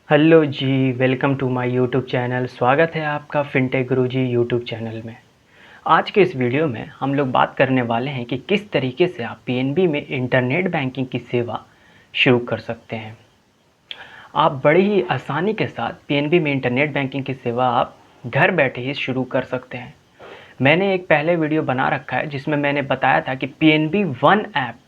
Hello ji, welcome to my YouTube channel. स्वागत है आपका फिनटेक गुरुजी यूट्यूब चैनल में। आज के इस वीडियो में हम लोग बात करने वाले हैं कि किस तरीके से आप पीएनबी में इंटरनेट बैंकिंग की सेवा शुरू कर सकते हैं। आप बड़ी ही आसानी के साथ पीएनबी में इंटरनेट बैंकिंग की सेवा आप घर बैठे ही शुरू कर सकते हैं। मैंने एक पहले वीडियो बना रखा है जिसमें मैंने बताया था कि पीएनबी वन ऐप,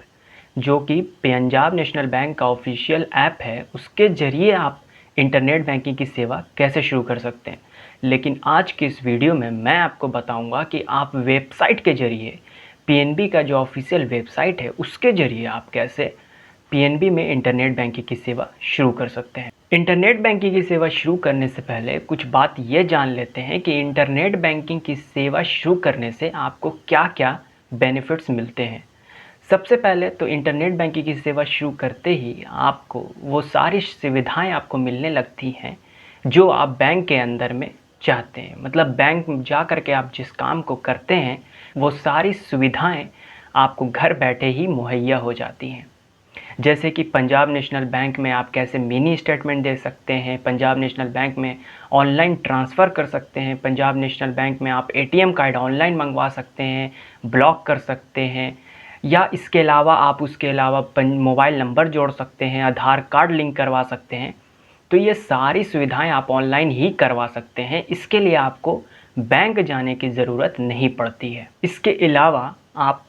जो कि पंजाब नेशनल बैंक का ऑफिशियल ऐप है, उसके ज़रिए आप इंटरनेट बैंकिंग की सेवा कैसे शुरू कर सकते हैं। लेकिन आज की इस वीडियो में मैं आपको बताऊंगा कि आप वेबसाइट के ज़रिए, पीएनबी का जो ऑफिशियल वेबसाइट है उसके ज़रिए आप कैसे पीएनबी में इंटरनेट बैंकिंग की सेवा शुरू कर सकते हैं। इंटरनेट बैंकिंग की सेवा शुरू करने से पहले कुछ बात ये जान लेते हैं कि इंटरनेट बैंकिंग की सेवा शुरू करने से आपको क्या क्या बेनिफिट्स मिलते हैं। सबसे पहले तो इंटरनेट बैंकिंग की सेवा शुरू करते ही आपको वो सारी सुविधाएं आपको मिलने लगती हैं जो आप बैंक के अंदर में चाहते हैं। मतलब बैंक में जा कर के आप जिस काम को करते हैं वो सारी सुविधाएं आपको घर बैठे ही मुहैया हो जाती हैं। जैसे कि पंजाब नेशनल बैंक में आप कैसे मिनी स्टेटमेंट दे सकते हैं, पंजाब नेशनल बैंक में ऑनलाइन ट्रांसफ़र कर सकते हैं, पंजाब नेशनल बैंक में आप एटीएम कार्ड ऑनलाइन मंगवा सकते हैं, ब्लॉक कर सकते हैं, या इसके अलावा आप उसके अलावा मोबाइल नंबर जोड़ सकते हैं, आधार कार्ड लिंक करवा सकते हैं। तो ये सारी सुविधाएं आप ऑनलाइन ही करवा सकते हैं। इसके लिए आपको बैंक जाने की ज़रूरत नहीं पड़ती है। इसके अलावा आप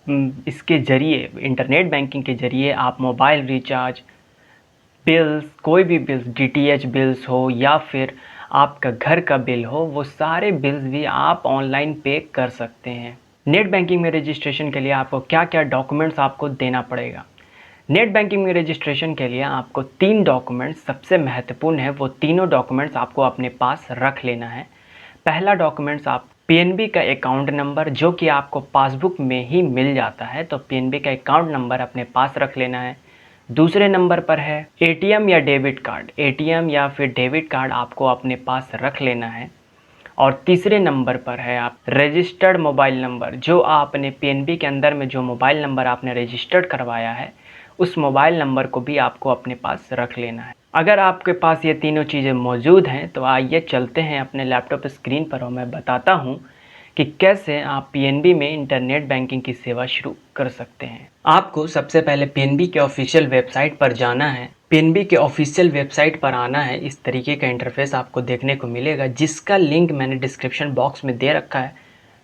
इसके ज़रिए, इंटरनेट बैंकिंग के ज़रिए आप मोबाइल रिचार्ज, बिल्स, कोई भी बिल्स, डीटीएच बिल्स हो या फिर आपका घर का बिल हो, वो सारे बिल्स भी आप ऑनलाइन पे कर सकते हैं। नेट बैंकिंग में रजिस्ट्रेशन के लिए आपको क्या क्या डॉक्यूमेंट्स आपको देना पड़ेगा। नेट बैंकिंग में रजिस्ट्रेशन के लिए आपको 3 डॉक्यूमेंट्स सबसे महत्वपूर्ण है, वो तीनों डॉक्यूमेंट्स आपको अपने पास रख लेना है। पहला डॉक्यूमेंट्स आप पीएनबी का अकाउंट नंबर, जो कि आपको पासबुक में ही मिल जाता है, तो पीएनबी का अकाउंट नंबर अपने पास रख लेना है। दूसरे नंबर पर है एटीएम या डेबिट कार्ड, एटीएम या फिर डेबिट कार्ड आपको अपने पास रख लेना है। और तीसरे नंबर पर है आप रजिस्टर्ड मोबाइल नंबर, जो आपने पीएनबी के अंदर में जो मोबाइल नंबर आपने रजिस्टर्ड करवाया है उस मोबाइल नंबर को भी आपको अपने पास रख लेना है। अगर आपके पास ये तीनों चीज़ें मौजूद हैं तो आइए चलते हैं अपने लैपटॉप स्क्रीन पर और मैं बताता हूँ कि कैसे आप पीएनबी में इंटरनेट बैंकिंग की सेवा शुरू कर सकते हैं। आपको सबसे पहले पीएनबी के ऑफिशियल वेबसाइट पर जाना है। पीएनबी के ऑफिशियल वेबसाइट पर आना है। इस तरीके का इंटरफेस आपको देखने को मिलेगा, जिसका लिंक मैंने डिस्क्रिप्शन बॉक्स में दे रखा है।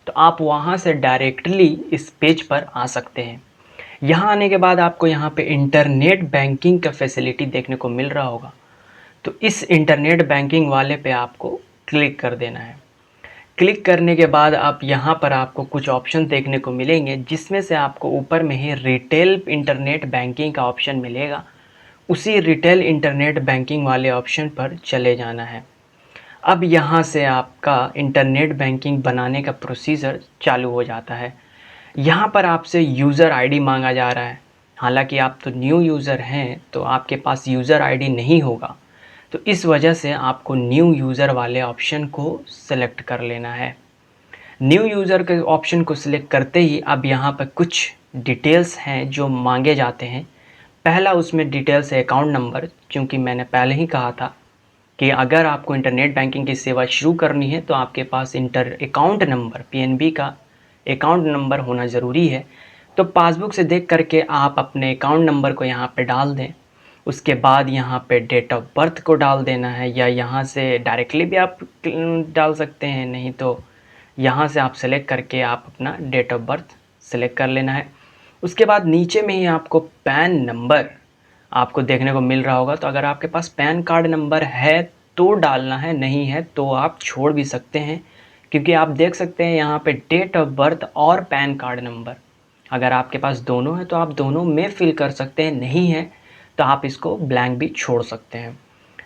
तो आप वहाँ से डायरेक्टली इस पेज पर आ सकते हैं। यहाँ आने के बाद आपको यहाँ पे इंटरनेट बैंकिंग का फैसिलिटी देखने को मिल रहा होगा। तो इस इंटरनेट बैंकिंग वाले पे आपको क्लिक कर देना है। क्लिक करने के बाद आप यहाँ पर आपको कुछ ऑप्शन देखने को मिलेंगे, जिसमें से आपको ऊपर में ही रिटेल इंटरनेट बैंकिंग का ऑप्शन मिलेगा। उसी रिटेल इंटरनेट बैंकिंग वाले ऑप्शन पर चले जाना है। अब यहाँ से आपका इंटरनेट बैंकिंग बनाने का प्रोसीजर चालू हो जाता है। यहाँ पर आपसे यूज़र आईडी मांगा जा रहा है। हालांकि आप तो न्यू यूज़र हैं तो आपके पास यूज़र आईडी नहीं होगा, तो इस वजह से आपको न्यू यूज़र वाले ऑप्शन को सेलेक्ट कर लेना है। न्यू यूज़र के ऑप्शन को सिलेक्ट करते ही अब यहाँ पर कुछ डिटेल्स हैं जो मांगे जाते हैं। पहला उसमें डिटेल्स है अकाउंट नंबर, क्योंकि मैंने पहले ही कहा था कि अगर आपको इंटरनेट बैंकिंग की सेवा शुरू करनी है तो आपके पास अकाउंट नंबर, पीएनबी का अकाउंट नंबर होना ज़रूरी है। तो पासबुक से देख करके आप अपने अकाउंट नंबर को यहाँ पे डाल दें। उसके बाद यहाँ पे डेट ऑफ बर्थ को डाल देना है, या यहाँ से डायरेक्टली भी आप डाल सकते हैं, नहीं तो यहाँ से आप सेलेक्ट करके आप अपना डेट ऑफ बर्थ सेलेक्ट कर लेना है। उसके बाद नीचे में ही आपको पैन नंबर आपको देखने को मिल रहा होगा। तो अगर आपके पास पैन कार्ड नंबर है तो डालना है, नहीं है तो आप छोड़ भी सकते हैं, क्योंकि आप देख सकते हैं यहाँ पे डेट ऑफ बर्थ और पैन कार्ड नंबर, अगर आपके पास दोनों है तो आप दोनों में फिल कर सकते हैं, नहीं है तो आप इसको ब्लैंक भी छोड़ सकते हैं।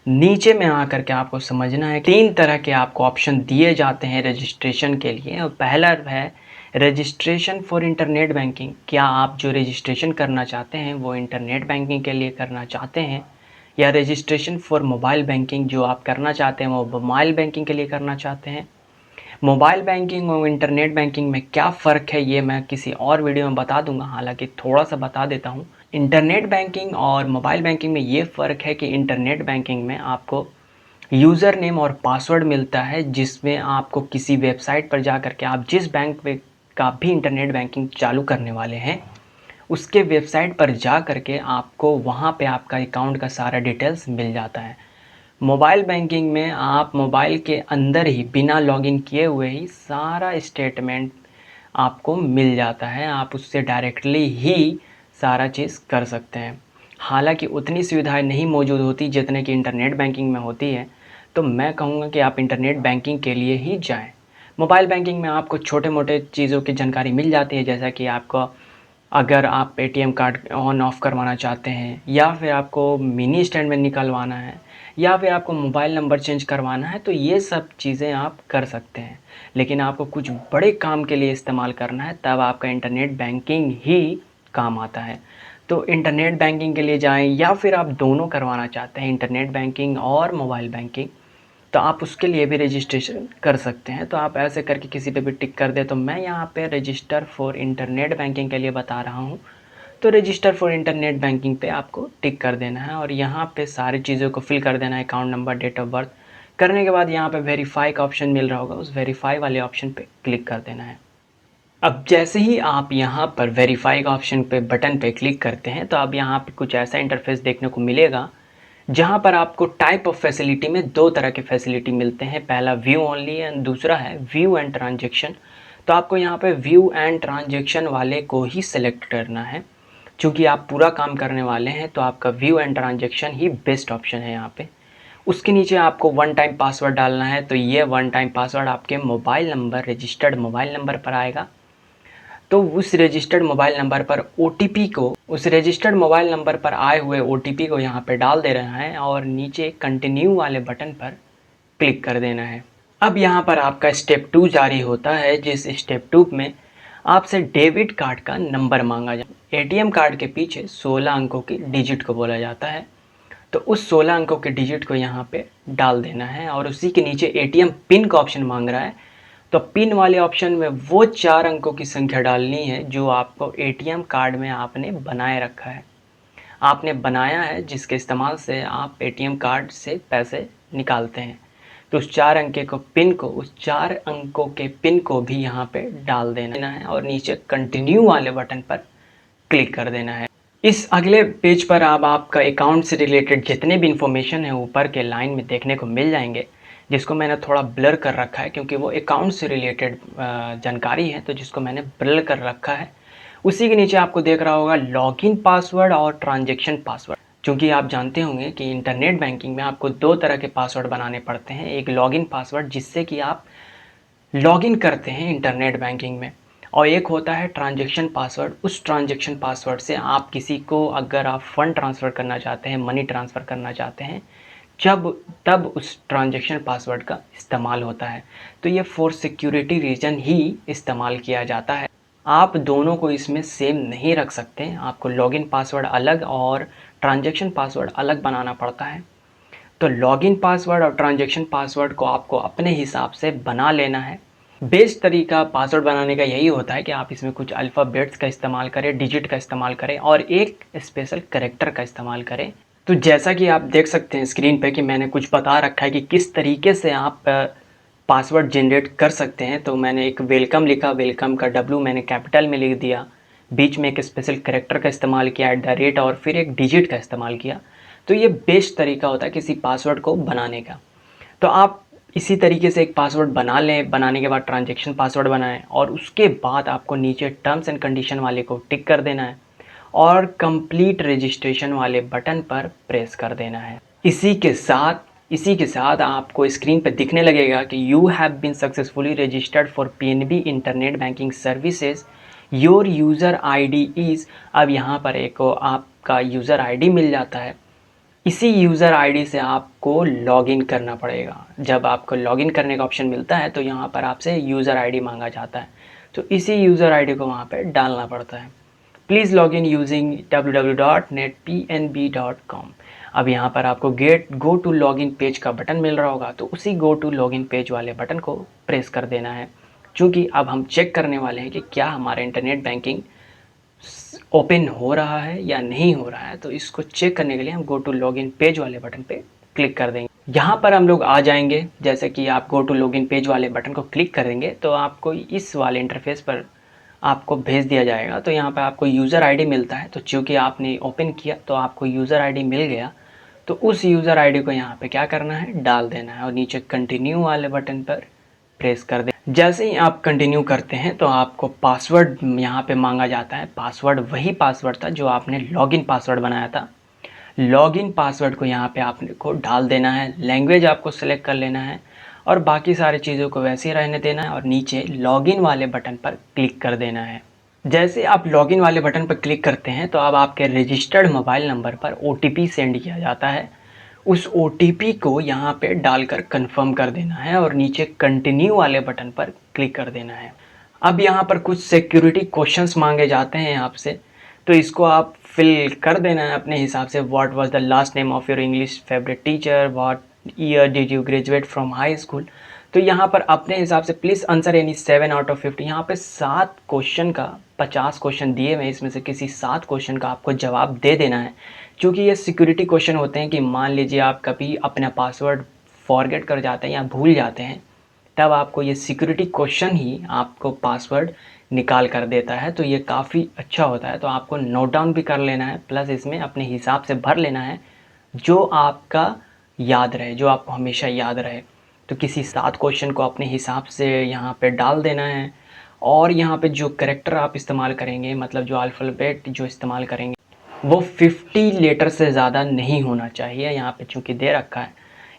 नीचे में आकर के आपको समझना है 3 तरह के आपको ऑप्शन दिए जाते हैं रजिस्ट्रेशन के लिए। और पहला है रजिस्ट्रेशन फॉर इंटरनेट बैंकिंग। क्या आप जो रजिस्ट्रेशन करना चाहते हैं वो इंटरनेट बैंकिंग के लिए करना चाहते हैं, या रजिस्ट्रेशन फॉर मोबाइल बैंकिंग, जो आप करना चाहते हैं वो मोबाइल बैंकिंग के लिए करना चाहते हैं। मोबाइल बैंकिंग और इंटरनेट बैंकिंग में क्या फ़र्क है ये मैं किसी और वीडियो में बता दूंगा, हालांकि थोड़ा सा बता देता हूँ। इंटरनेट बैंकिंग और मोबाइल बैंकिंग में ये फ़र्क है कि इंटरनेट बैंकिंग में आपको यूज़र नेम और पासवर्ड मिलता है, जिसमें आपको किसी वेबसाइट पर जा कर के आप जिस बैंक में का भी इंटरनेट बैंकिंग चालू करने वाले हैं, उसके वेबसाइट पर जा कर के आपको वहाँ पे आपका अकाउंट का सारा डिटेल्स मिल जाता है। मोबाइल बैंकिंग में आप मोबाइल के अंदर ही बिना लॉगिन किए हुए ही सारा स्टेटमेंट आपको मिल जाता है, आप उससे डायरेक्टली ही सारा चीज़ कर सकते हैं। हालाँकि उतनी सुविधाएं नहीं मौजूद होती जितने कि इंटरनेट बैंकिंग में होती है, तो मैं कहूँगा कि आप इंटरनेट बैंकिंग के लिए ही जाएँ। मोबाइल बैंकिंग में आपको छोटे-मोटे चीज़ों की जानकारी मिल जाती है, जैसा कि आपको अगर आप एटीएम कार्ड ऑन ऑफ करवाना चाहते हैं, या फिर आपको मिनी स्टेटमेंट निकलवाना है, या फिर आपको मोबाइल नंबर चेंज करवाना है, तो ये सब चीज़ें आप कर सकते हैं। लेकिन आपको कुछ बड़े काम के लिए इस्तेमाल करना है, तब आपका इंटरनेट बैंकिंग ही काम आता है। तो इंटरनेट बैंकिंग के लिए जाएँ, या फिर आप दोनों करवाना चाहते हैं, इंटरनेट बैंकिंग और मोबाइल बैंकिंग, तो आप उसके लिए भी रजिस्ट्रेशन कर सकते हैं। तो आप ऐसे करके किसी पे भी टिक कर दें। तो मैं यहाँ पे रजिस्टर फॉर इंटरनेट बैंकिंग के लिए बता रहा हूँ। तो रजिस्टर फॉर इंटरनेट बैंकिंग पे आपको टिक कर देना है और यहाँ पे सारी चीज़ों को फिल कर देना है, account number, date of birth. करने के बाद यहाँ पे वेरीफाई का ऑप्शन मिल रहा होगा, उस वेरीफाई वाले ऑप्शन पे क्लिक कर देना है। अब जैसे ही आप यहाँ पर वेरीफाई का ऑप्शन पे बटन पे क्लिक करते हैं, तो अब यहाँ पे कुछ ऐसा इंटरफेस देखने को मिलेगा, जहाँ पर आपको टाइप ऑफ फैसिलिटी में दो तरह के फैसिलिटी मिलते हैं। पहला व्यू ओनली एंड दूसरा है व्यू एंड ट्रांजेक्शन। तो आपको यहाँ पे व्यू एंड ट्रांजेक्शन वाले को ही सिलेक्ट करना है। चूँकि आप पूरा काम करने वाले हैं, तो आपका view and transaction he best option है यहाँ पे। उसके नीचे आपको वन टाइम पासवर्ड डालना है। तो ये वन टाइम पासवर्ड आपके mobile number, registered mobile number पर आएगा। तो उस रजिस्टर्ड मोबाइल नंबर पर ओटीपी को, उस रजिस्टर्ड मोबाइल नंबर पर आए हुए ओटीपी को यहाँ पे डाल दे रहा है और नीचे कंटिन्यू वाले बटन पर क्लिक कर देना है। अब यहाँ पर आपका स्टेप 2 जारी होता है, जिस स्टेप 2 में आपसे डेबिट कार्ड का नंबर मांगा जाता है। एटीएम कार्ड के पीछे 16 अंकों की डिजिट को बोला जाता है। तो उस 16 अंकों के डिजिट को यहाँ पे डाल देना है और उसी के नीचे एटीएम पिन का ऑप्शन मांग रहा है। तो पिन वाले ऑप्शन में वो 4 अंकों की संख्या डालनी है जो आपको एटीएम कार्ड में आपने बनाए रखा है, आपने बनाया है, जिसके इस्तेमाल से आप एटीएम कार्ड से पैसे निकालते हैं। तो उस 4 अंके को पिन को, उस 4 अंकों के पिन को भी यहाँ पे डाल देना है और नीचे कंटिन्यू वाले बटन पर क्लिक कर देना है। इस अगले पेज पर अब आपका अकाउंट से रिलेटेड जितने भी इंफॉर्मेशन है ऊपर के लाइन में देखने को मिल जाएंगे, जिसको मैंने थोड़ा ब्लर कर रखा है क्योंकि वो अकाउंट से रिलेटेड जानकारी है, तो जिसको मैंने ब्लर कर रखा है। उसी के नीचे आपको देख रहा होगा लॉगिन पासवर्ड और ट्रांजैक्शन पासवर्ड। क्योंकि आप जानते होंगे कि इंटरनेट बैंकिंग में आपको दो तरह के पासवर्ड बनाने पड़ते हैं। एक लॉगिन पासवर्ड, जिससे कि आप लॉगिन करते हैं इंटरनेट बैंकिंग में, और एक होता है ट्रांजैक्शन पासवर्ड। उस ट्रांजैक्शन पासवर्ड से आप किसी को, अगर आप फ़ंड ट्रांसफ़र करना चाहते हैं, मनी ट्रांसफ़र करना चाहते हैं, जब तब उस ट्रांजैक्शन पासवर्ड का इस्तेमाल होता है। तो ये फॉर सिक्योरिटी रीज़न ही इस्तेमाल किया जाता है। आप दोनों को इसमें सेम नहीं रख सकते, आपको लॉगिन पासवर्ड अलग और ट्रांजैक्शन पासवर्ड अलग बनाना पड़ता है। तो लॉगिन पासवर्ड और ट्रांजैक्शन पासवर्ड को आपको अपने हिसाब से बना लेना है। बेस्ट तरीका पासवर्ड बनाने का यही होता है कि आप इसमें कुछ अल्फ़ाबेट्स का इस्तेमाल करें, डिजिट का इस्तेमाल करें और एक स्पेशल कैरेक्टर का इस्तेमाल करें। तो जैसा कि आप देख सकते हैं स्क्रीन पे कि मैंने कुछ बता रखा है कि किस तरीके से आप पासवर्ड जनरेट कर सकते हैं। तो मैंने एक वेलकम लिखा, वेलकम का डब्ल्यू मैंने कैपिटल में लिख दिया, बीच में एक स्पेशल कैरेक्टर का इस्तेमाल किया, @ और फिर एक डिजिट का इस्तेमाल किया। तो ये बेस्ट तरीका होता है किसी पासवर्ड को बनाने का। तो आप इसी तरीके से एक पासवर्ड बना लें, बनाने के बाद ट्रांजैक्शन पासवर्ड बनाएं और उसके बाद आपको नीचे टर्म्स एंड कंडीशन वाले को टिक कर देना है और कंप्लीट रजिस्ट्रेशन वाले बटन पर प्रेस कर देना है। इसी के साथ आपको स्क्रीन पर दिखने लगेगा कि you have been successfully registered for PNB internet banking services, your user ID is. अब यहाँ पर एक आपका यूज़र आईडी मिल जाता है। इसी यूज़र आईडी से आपको लॉगिन करना पड़ेगा। जब आपको लॉगिन करने का ऑप्शन मिलता है तो यहाँ पर आपसे यूज़र आईडी मांगा जाता है, तो इसी यूज़र आईडी को वहाँ पे डालना पड़ता है। Please login using www.netpnb.com। अब यहाँ पर आपको गो टू लॉगिन पेज का बटन मिल रहा होगा, तो उसी गो टू लॉगिन पेज वाले बटन को प्रेस कर देना है। क्योंकि अब हम चेक करने वाले हैं कि क्या हमारा इंटरनेट बैंकिंग ओपन हो रहा है या नहीं हो रहा है। तो इसको चेक करने के लिए हम गो टू लॉगिन पेज वाले बटन पे क्लिक कर देंगे। यहाँ पर हम लोग आ जाएंगे। जैसे कि आप गो टू लॉगिन पेज वाले बटन को क्लिक करेंगे तो आपको इस वाले इंटरफेस पर आपको भेज दिया जाएगा। तो यहाँ पर आपको यूज़र आईडी मिलता है, तो चूँकि आपने ओपन किया तो आपको यूज़र आईडी मिल गया। तो उस यूज़र आईडी को यहाँ पे क्या करना है, डाल देना है और नीचे कंटिन्यू वाले बटन पर प्रेस कर दें। जैसे ही आप कंटिन्यू करते हैं तो आपको पासवर्ड यहाँ पे मांगा जाता है। पासवर्ड वही पासवर्ड था जो आपने लॉगिन पासवर्ड बनाया था। लॉगिन पासवर्ड को यहाँ पे आपने को डाल देना है। लैंग्वेज आपको सेलेक्ट कर लेना है और बाकी सारी चीज़ों को वैसे ही रहने देना है और नीचे लॉगिन वाले बटन पर क्लिक कर देना है। जैसे आप लॉगिन वाले बटन पर क्लिक करते हैं तो अब आपके रजिस्टर्ड मोबाइल नंबर पर OTP सेंड किया जाता है। उस OTP को यहाँ पे डालकर कंफर्म कर देना है और नीचे कंटिन्यू वाले बटन पर क्लिक कर देना है। अब यहाँ पर कुछ सिक्योरिटी क्वेश्चंस मांगे जाते हैं आपसे, तो इसको आप फिल कर देना है अपने हिसाब से। What was the last name of your English favourite teacher, what year did you graduate from high school. तो यहाँ पर अपने हिसाब से please answer any 7 out of 50। यहाँ पे 7 क्वेश्चन का 50 क्वेश्चन दिए हुए, इसमें से किसी 7 क्वेश्चन का आपको जवाब दे देना है। क्योंकि ये सिक्योरिटी क्वेश्चन होते हैं कि मान लीजिए आप कभी अपना पासवर्ड फॉरगेट कर जाते हैं या भूल जाते हैं, तब आपको ये सिक्योरिटी क्वेश्चन ही आपको पासवर्ड निकाल कर देता है। तो ये काफ़ी अच्छा होता है, तो आपको नोट डाउन भी कर लेना है, प्लस इसमें अपने हिसाब से भर लेना है जो आपका याद रहे, जो आपको हमेशा याद रहे। तो किसी 7 क्वेश्चन को अपने हिसाब से यहाँ पे डाल देना है और यहाँ पे जो कैरेक्टर आप इस्तेमाल करेंगे, मतलब जो अल्फ़ाबेट जो इस्तेमाल करेंगे, वो 50 लेटर से ज़्यादा नहीं होना चाहिए। यहाँ पे चूँकि दे रखा है,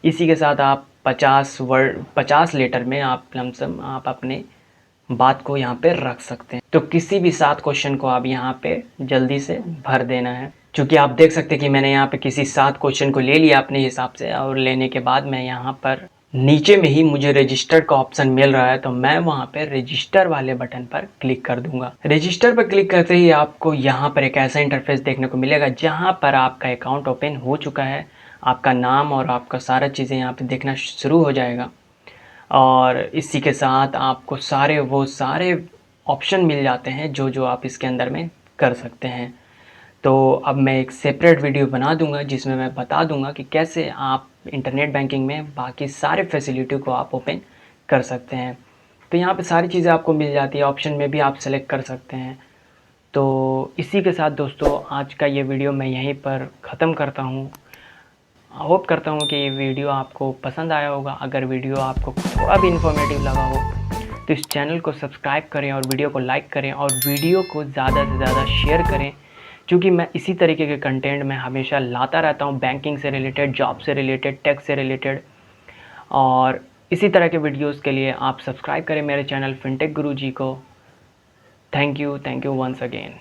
इसी के साथ आप 50 लेटर में आप लमसम आप अपने बात को यहाँ पे रख सकते हैं। तो किसी भी 7 क्वेश्चन को आप यहाँ पे जल्दी से भर देना है। क्योंकि आप देख सकते हैं कि मैंने यहाँ पे किसी 7 क्वेश्चन को ले लिया अपने हिसाब से, और लेने के बाद मैं यहाँ पर नीचे में ही मुझे रजिस्टर का ऑप्शन मिल रहा है, तो मैं वहाँ पे रजिस्टर वाले बटन पर क्लिक कर दूंगा। रजिस्टर पर क्लिक करते ही आपको यहाँ पर एक ऐसा इंटरफेस देखने को मिलेगा जहाँ पर आपका अकाउंट ओपन हो चुका है। आपका नाम और आपका सारा चीज़ें यहाँ पे देखना शुरू हो जाएगा और इसी के साथ आपको सारे ऑप्शन मिल जाते हैं जो जो आप इसके अंदर में कर सकते हैं। तो अब मैं एक सेपरेट वीडियो बना दूंगा जिसमें मैं बता दूंगा कि कैसे आप इंटरनेट बैंकिंग में बाकी सारे फैसिलिटी को आप ओपन कर सकते हैं। तो यहाँ पे सारी चीज़ें आपको मिल जाती है, ऑप्शन में भी आप सेलेक्ट कर सकते हैं। तो इसी के साथ दोस्तों आज का ये वीडियो मैं यहीं पर ख़त्म करता हूँ। होप करता हूँ कि ये वीडियो आपको पसंद आया होगा। अगर वीडियो आपको थोड़ा भी इन्फॉर्मेटिव लगा हो तो इस चैनल को सब्सक्राइब करें और वीडियो को लाइक करें और वीडियो को ज़्यादा से ज़्यादा शेयर करें, क्योंकि मैं इसी तरीके के कंटेंट में हमेशा लाता रहता हूँ, बैंकिंग से रिलेटेड, जॉब से रिलेटेड, टेक से रिलेटेड। और इसी तरह के वीडियोज़ के लिए आप सब्सक्राइब करें मेरे चैनल फिनटेक गुरुजी को। Thank you once again.